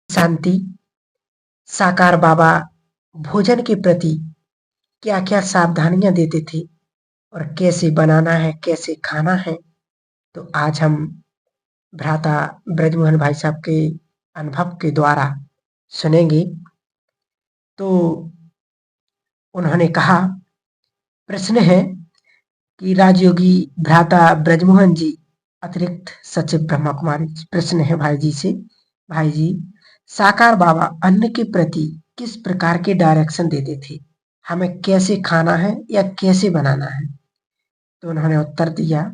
शांति। साकार बाबा भोजन के प्रति क्या-क्या सावधानियाँ देते थे और कैसे बनाना है, कैसे खाना है, तो आज हम भ्राता ब्रजमोहन भाई साहब के अनुभव के द्वारा सुनेंगे। तो उन्होंने कहा, प्रश्न है कि राजयोगी भ्राता ब्रजमोहन जी अतिरिक्त सचिव ब्रह्मा कुमारी। प्रश्न है भाई जी से, भाई जी, साकार बाबा अन्न के प्रति किस प्रकार के डायरेक्शन देते थे? हमें कैसे खाना है या कैसे बनाना है? तो उन्होंने उत्तर दिया,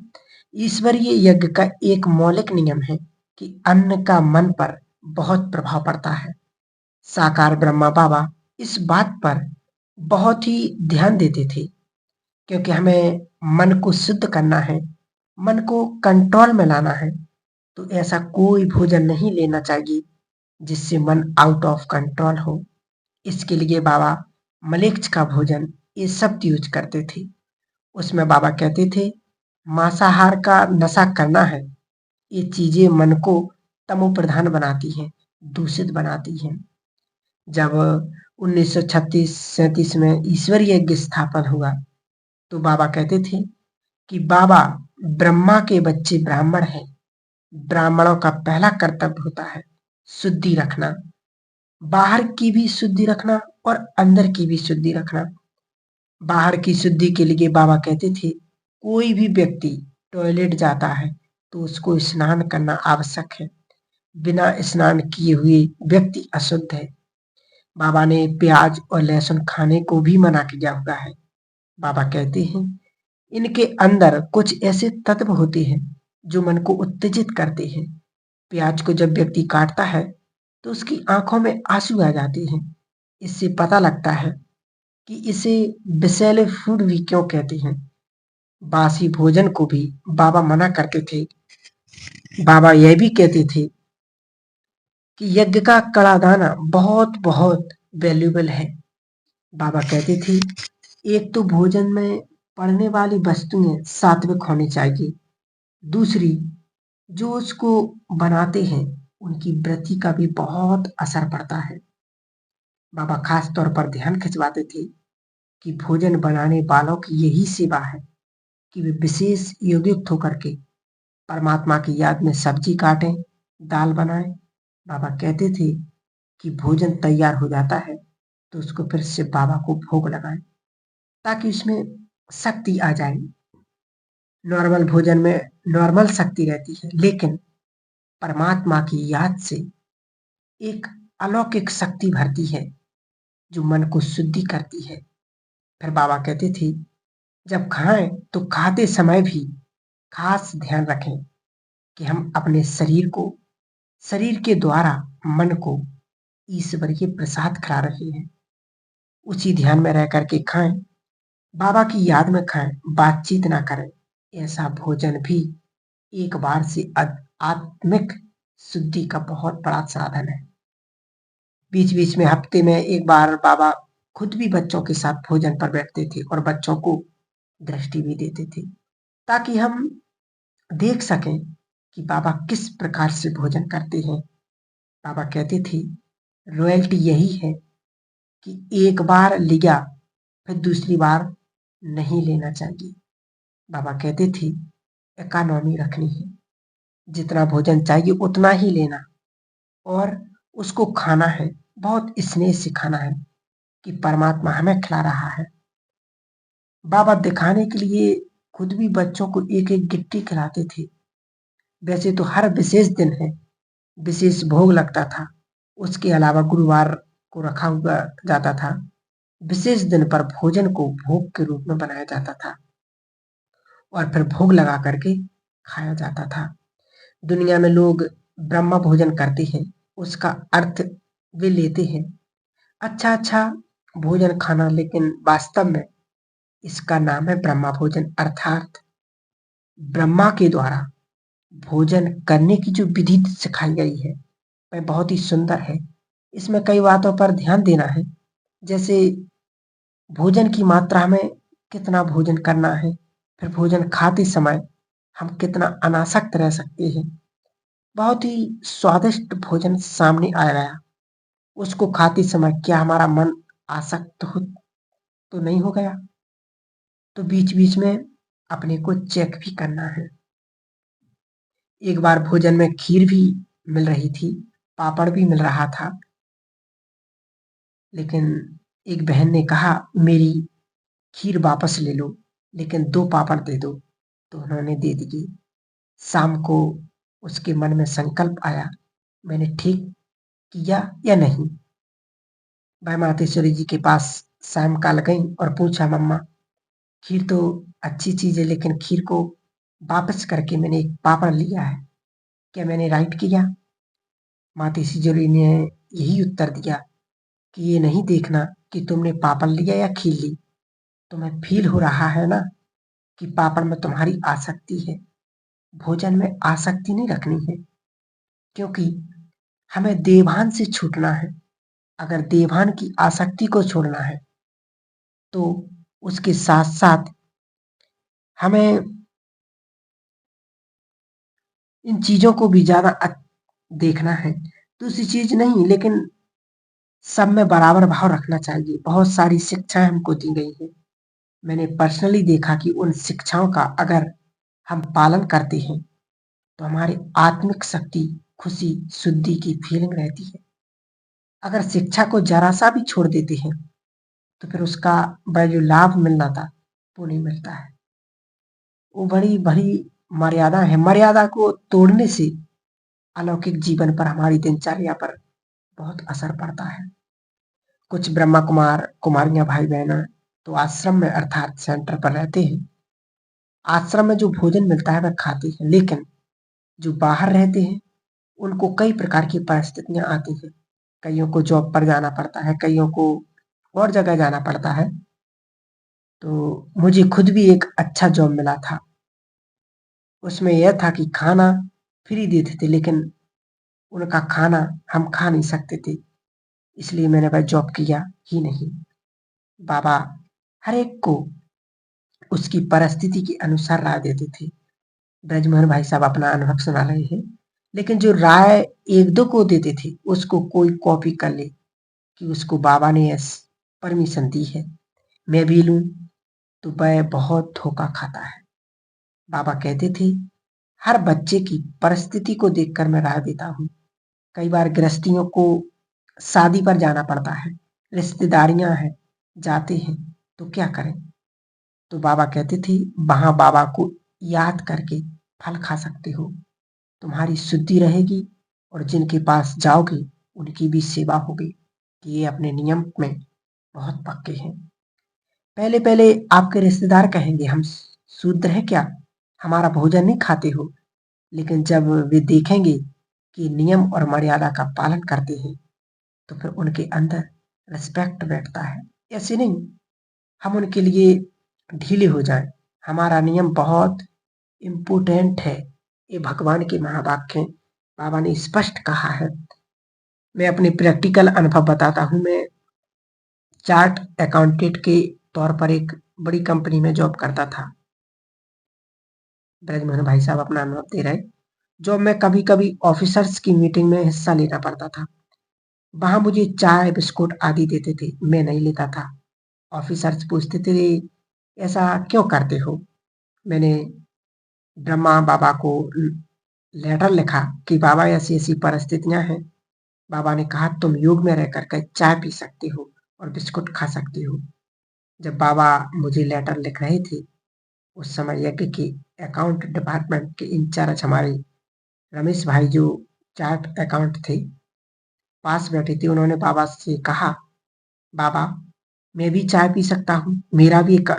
ईश्वरीय यज्ञ का एक मौलिक नियम है कि अन्न का मन पर बहुत प्रभाव पड़ता है। साकार ब्रह्मा बाबा इस बात पर बहुत ही ध्यान देते थे, क्योंकि हमें मन को शुद्ध करना है, मन को कंट्रोल में लाना है, तो ऐसा कोई भोजन नहीं लेना चाहिए जिससे मन आउट ऑफ कंट्रोल हो। इसके लिए बाबा मलेच्छ का भोजन ये शब्द यूज करते थे। उसमें बाबा कहते थे, मांसाहार का नशा करना है, ये चीजें मन को तमो प्रधान बनाती हैं, दूषित बनाती हैं। जब 1936-37 में ईश्वरीय यज्ञ स्थापन हुआ, तो बाबा कहते थे कि बाबा ब्रह्मा के बच्चे ब्राह्मण हैं। ब्राह्मणों का पहला कर्तव्य होता है शुद्धि रखना, बाहर की भी शुद्धि रखना और अंदर की भी शुद्धि रखना। बाहर की शुद्धि के लिए बाबा कहते थे, कोई भी व्यक्ति टॉयलेट जाता है तो उसको स्नान करना आवश्यक है। बिना स्नान किए हुए व्यक्ति अशुद्ध है। बाबा ने प्याज और लहसुन खाने को भी मना किया हुआ है। बाबा कहते हैं, इनके अंदर कुछ ऐसे तत्व होते हैं जो मन को उत्तेजित करते हैं। प्याज को जब व्यक्ति काटता है तो उसकी आंखों में आंसू आ जाते हैं। इससे पता लगता है कि इसे विषैले फूड भी क्यों कहते हैं। बासी भोजन को भी बाबा मना करते थे। बाबा यह भी कहते थे कि यज्ञ का कड़ा दाना बहुत बहुत वैल्यूएबल है। बाबा कहते थे, एक तो भोजन में पड़ने वाली वस्तुएं सात्विक होनी चाहिए, दूसरी जो उसको बनाते हैं उनकी वृत्ति का भी बहुत असर पड़ता है। बाबा खास तौर पर ध्यान खिंचवाते थे कि भोजन बनाने वालों की यही सेवा है कि वे विशेष योगयुक्त होकर के परमात्मा की याद में सब्जी काटें, दाल बनाएं। बाबा कहते थे कि भोजन तैयार हो जाता है तो उसको फिर से बाबा को भोग लगाएं, ताकि उसमें शक्ति आ जाए। नॉर्मल भोजन में नॉर्मल शक्ति रहती है, लेकिन परमात्मा की याद से एक अलौकिक शक्ति भरती है जो मन को शुद्धि करती है। फिर बाबा कहते थे, जब खाएं तो खाते समय भी खास ध्यान रखें कि हम अपने शरीर के द्वारा मन को ईश्वरीय प्रसाद खिला रहे हैं। उसी ध्यान में रह करके खाएं, बाबा की याद में खाएं, बातचीत ना करें। ऐसा भोजन भी एक बार से आत्मिक शुद्धि का बहुत बड़ा साधन है। बीच बीच में हफ्ते में एक बार बाबा खुद भी बच्चों के साथ भोजन पर बैठते थे और बच्चों को दृष्टि भी देते थे, ताकि हम देख सकें कि बाबा किस प्रकार से भोजन करते हैं। बाबा कहते थे, रॉयल्टी यही है कि एक बार लिया फिर दूसरी बार नहीं लेना चाहिए। बाबा कहते थे, इकोनॉमी रखनी है, जितना भोजन चाहिए उतना ही लेना और उसको खाना है, बहुत स्नेह से खाना है कि परमात्मा हमें खिला रहा है। बाबा दिखाने के लिए खुद भी बच्चों को एक एक गिट्टी खिलाते थे। वैसे तो हर विशेष दिन है, विशेष भोग लगता था, उसके अलावा गुरुवार को रखा हुआ जाता था। विशेष दिन पर भोजन को भोग के रूप में बनाया जाता था और फिर भोग लगा करके खाया जाता था। दुनिया में लोग ब्रह्म भोजन करते हैं, उसका अर्थ वे लेते हैं अच्छा अच्छा भोजन खाना, लेकिन वास्तव में इसका नाम है ब्रह्मा भोजन, अर्थात ब्रह्मा के द्वारा भोजन करने की जो विधि सिखाई गई है वह बहुत ही सुंदर है। इसमें कई बातों पर ध्यान देना है, जैसे भोजन की मात्रा में कितना भोजन करना है, फिर भोजन खाते समय हम कितना अनासक्त रह सकते हैं। बहुत ही स्वादिष्ट भोजन सामने आ गया। उसको खाते समय क्या हमारा मन आसक्त हो तो नहीं हो गया? तो बीच-बीच में अपने को चेक भी करना है। एक बार भोजन में खीर भी मिल रही थी, पापड़ भी मिल रहा था, लेकिन एक बहन ने कहा मेरी खीर वापस ले लो, लेकिन 2 पापड़ दे दो, तो उन्होंने दे दिए। शाम को उसके मन में संकल्प आया, मैंने ठीक किया या नहीं? वह मातेश्वरी जी के पास सायंकाल गई और पूछा, मम्मा खीर तो अच्छी चीज़ है, लेकिन खीर को वापस करके मैंने एक पापड़ लिया है, क्या मैंने राइट किया? मातेश्वरी ने यही उत्तर दिया कि ये नहीं देखना कि तुमने पापड़ लिया या खीर ली, तुम्हें फ़ील हो रहा है ना कि पापड़ में तुम्हारी आसक्ति है, भोजन में आसक्ति नहीं रखनी है, क्योंकि हमें देवभान से छूटना है। अगर देवभान की आसक्ति को छोड़ना है, तो उसके साथ-साथ हमें इन चीज़ों को भी ज़्यादा देखना है। दूसरी चीज़ नहीं, लेकिन सब में बराबर भाव रखना चाहिए। बहुत सारी शिक्षाएँ हमको दी गई हैं। मैंने पर्सनली देखा कि उन शिक्षाओं का अगर हम पालन करते हैं, तो हमारी आत्मिक शक्ति, खुशी, शुद्धि की फीलिंग रहती है। अगर शिक्षा को ज़रा-सा भी छोड़ देते हैं, तो फिर उसका वह जो लाभ मिलना था, वो नहीं मिलता है। वो बड़ी-बड़ी मर्यादा है। मर्यादा को तोड़ने से अलौकिक जीवन पर, हमारी दिनचर्या पर बहुत असर पड़ता है। कुछ ब्रह्मा कुमार, कुमारियाँ, भाई-बहन तो आश्रम में अर्थात सेंटर पर रहते हैं। आश्रम में जो भोजन मिलता है वह खाते हैं, लेकिन जो बाहर रहते हैं, उनको कई प्रकार की परिस्थितियाँ आती हैं। कइयों को जॉब पर जाना पड़ता है, कइयों को और जगह जाना पड़ता है। तो मुझे खुद भी एक अच्छा जॉब मिला था। उसमें यह था कि खाना फ्री देते थे, लेकिन उनका खाना हम खा नहीं सकते थे, इसलिए मैंने वह जॉब किया ही नहीं। बाबा हर एक को उसकी परिस्थिति के अनुसार राय देते थे। ब्रजमोहन भाई साहब अपना अनुभव सुना रहे हैं, लेकिन जो राय 1-2 को देते थे, उसको कोई कॉपी कर ले कि उसको बाबा ने परमिशन दी है, मैं भी लूँ, तो वह बहुत धोखा खाता है। बाबा कहते थे, हर बच्चे की परिस्थिति को देखकर मैं राय देता हूँ। कई बार गृहस्थियों को शादी पर जाना पड़ता है, रिश्तेदारियाँ हैं, जाते हैं, तो क्या करें? तो बाबा कहते थे, वहाँ बाबा को याद करके फल खा सकते हो। तुम्हारी शुद्धि रहेगी और जिनके पास जाओगे, उनकी भी सेवा होगी कि ये अपने नियम में बहुत पक्के हैं। पहले-पहले आपके रिश्तेदार कहेंगे, हम शूद्र हैं क्या? हमारा भोजन नहीं खाते हो? लेकिन जब वे देखेंगे कि नियम और मर्यादा का पालन करते हैं, तो फिर उनके अंदर रिस्पेक्ट बैठता है। ऐसे नहीं हम उनके लिए ढीले हो जाएं। हमारा नियम बहुत इम्पोर्टेंट है। ये भगवान के महावाक्य हैं। बाबा ने स्पष्ट कहा है। मैं अपने प्रैक्टिकल अनुभव बताता हूँ। मैं चार्ट अकाउंटेंट के तौर पर एक बड़ी कंपनी में जॉब करता था। ब्रजमोहन भाई साहब अपना अनुभव दे रहे। जॉब में कभी-कभी ऑफिसर्स की मीटिंग में हिस्सा लेना पड़ता था। वहाँ मुझे चाय, बिस्कुट आदि देते थे, मैं नहीं लेता था। ऑफिसर्स पूछते थे, ऐसा क्यों करते हो? मैंने ब्रह्मा बाबा को लेटर लिखा कि बाबा ऐसी-ऐसी परिस्थितियाँ हैं। बाबा ने कहा तुम योग में रह कर के चाय पी सकते हो और बिस्कुट खा सकते हो। जब बाबा मुझे लेटर लिख रहे थे, उस समय यज्ञ के अकाउंट डिपार्टमेंट के इंचार्ज हमारे रमेश भाई जो चार्ट अकाउंट थे, पास बैठे थे। उन्होंने बाबा से कहा, बाबा मैं भी चाय पी सकता हूँ? मेरा भी एक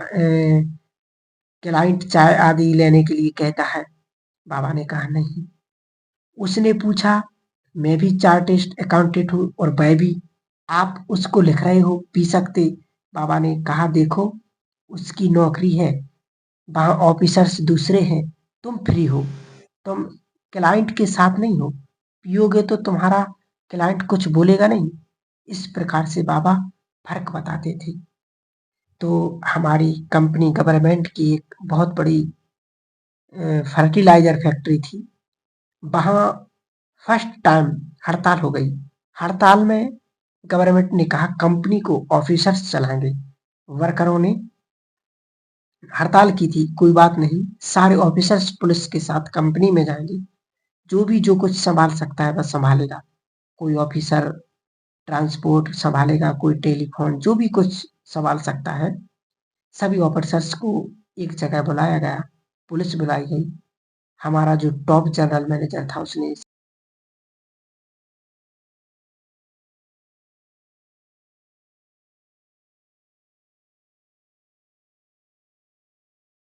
क्लाइंट चाय आदि लेने के लिए कहता है। बाबा ने कहा नहीं। उसने पूछा, मैं भी चार्टर्ड अकाउंटेंट हूँ और वह भी, आप उसको लिख रहे हो पी सकते? बाबा ने कहा देखो, उसकी नौकरी है, वहाँ ऑफिसर्स दूसरे हैं, तुम फ्री हो, तुम क्लाइंट के साथ नहीं हो, पियोगे तो तुम्हारा क्लाइंट कुछ बोलेगा नहीं। इस प्रकार से बाबा फर्क बताते थे। तो हमारी कंपनी गवर्नमेंट की एक बहुत बड़ी फर्टिलाइजर फैक्ट्री थी। वहाँ फर्स्ट टाइम हड़ताल हो गई। हड़ताल में गवर्नमेंट ने कहा कंपनी को ऑफिसर्स चलाएंगे। वर्करों ने हड़ताल की थी, कोई बात नहीं, सारे ऑफिसर्स पुलिस के साथ कंपनी में जाएंगे, जो भी जो कुछ संभाल सकता है बस संभालेगा। कोई ऑफिसर ट्रांसपोर्ट संभालेगा, कोई टेलीफोन, जो भी कुछ संभाल सकता है सभी ऑफिसर्स को एक जगह बुलाया गया, पुलिस बुलाई गई। हमारा जो टॉप जनरल मैनेजर था उसने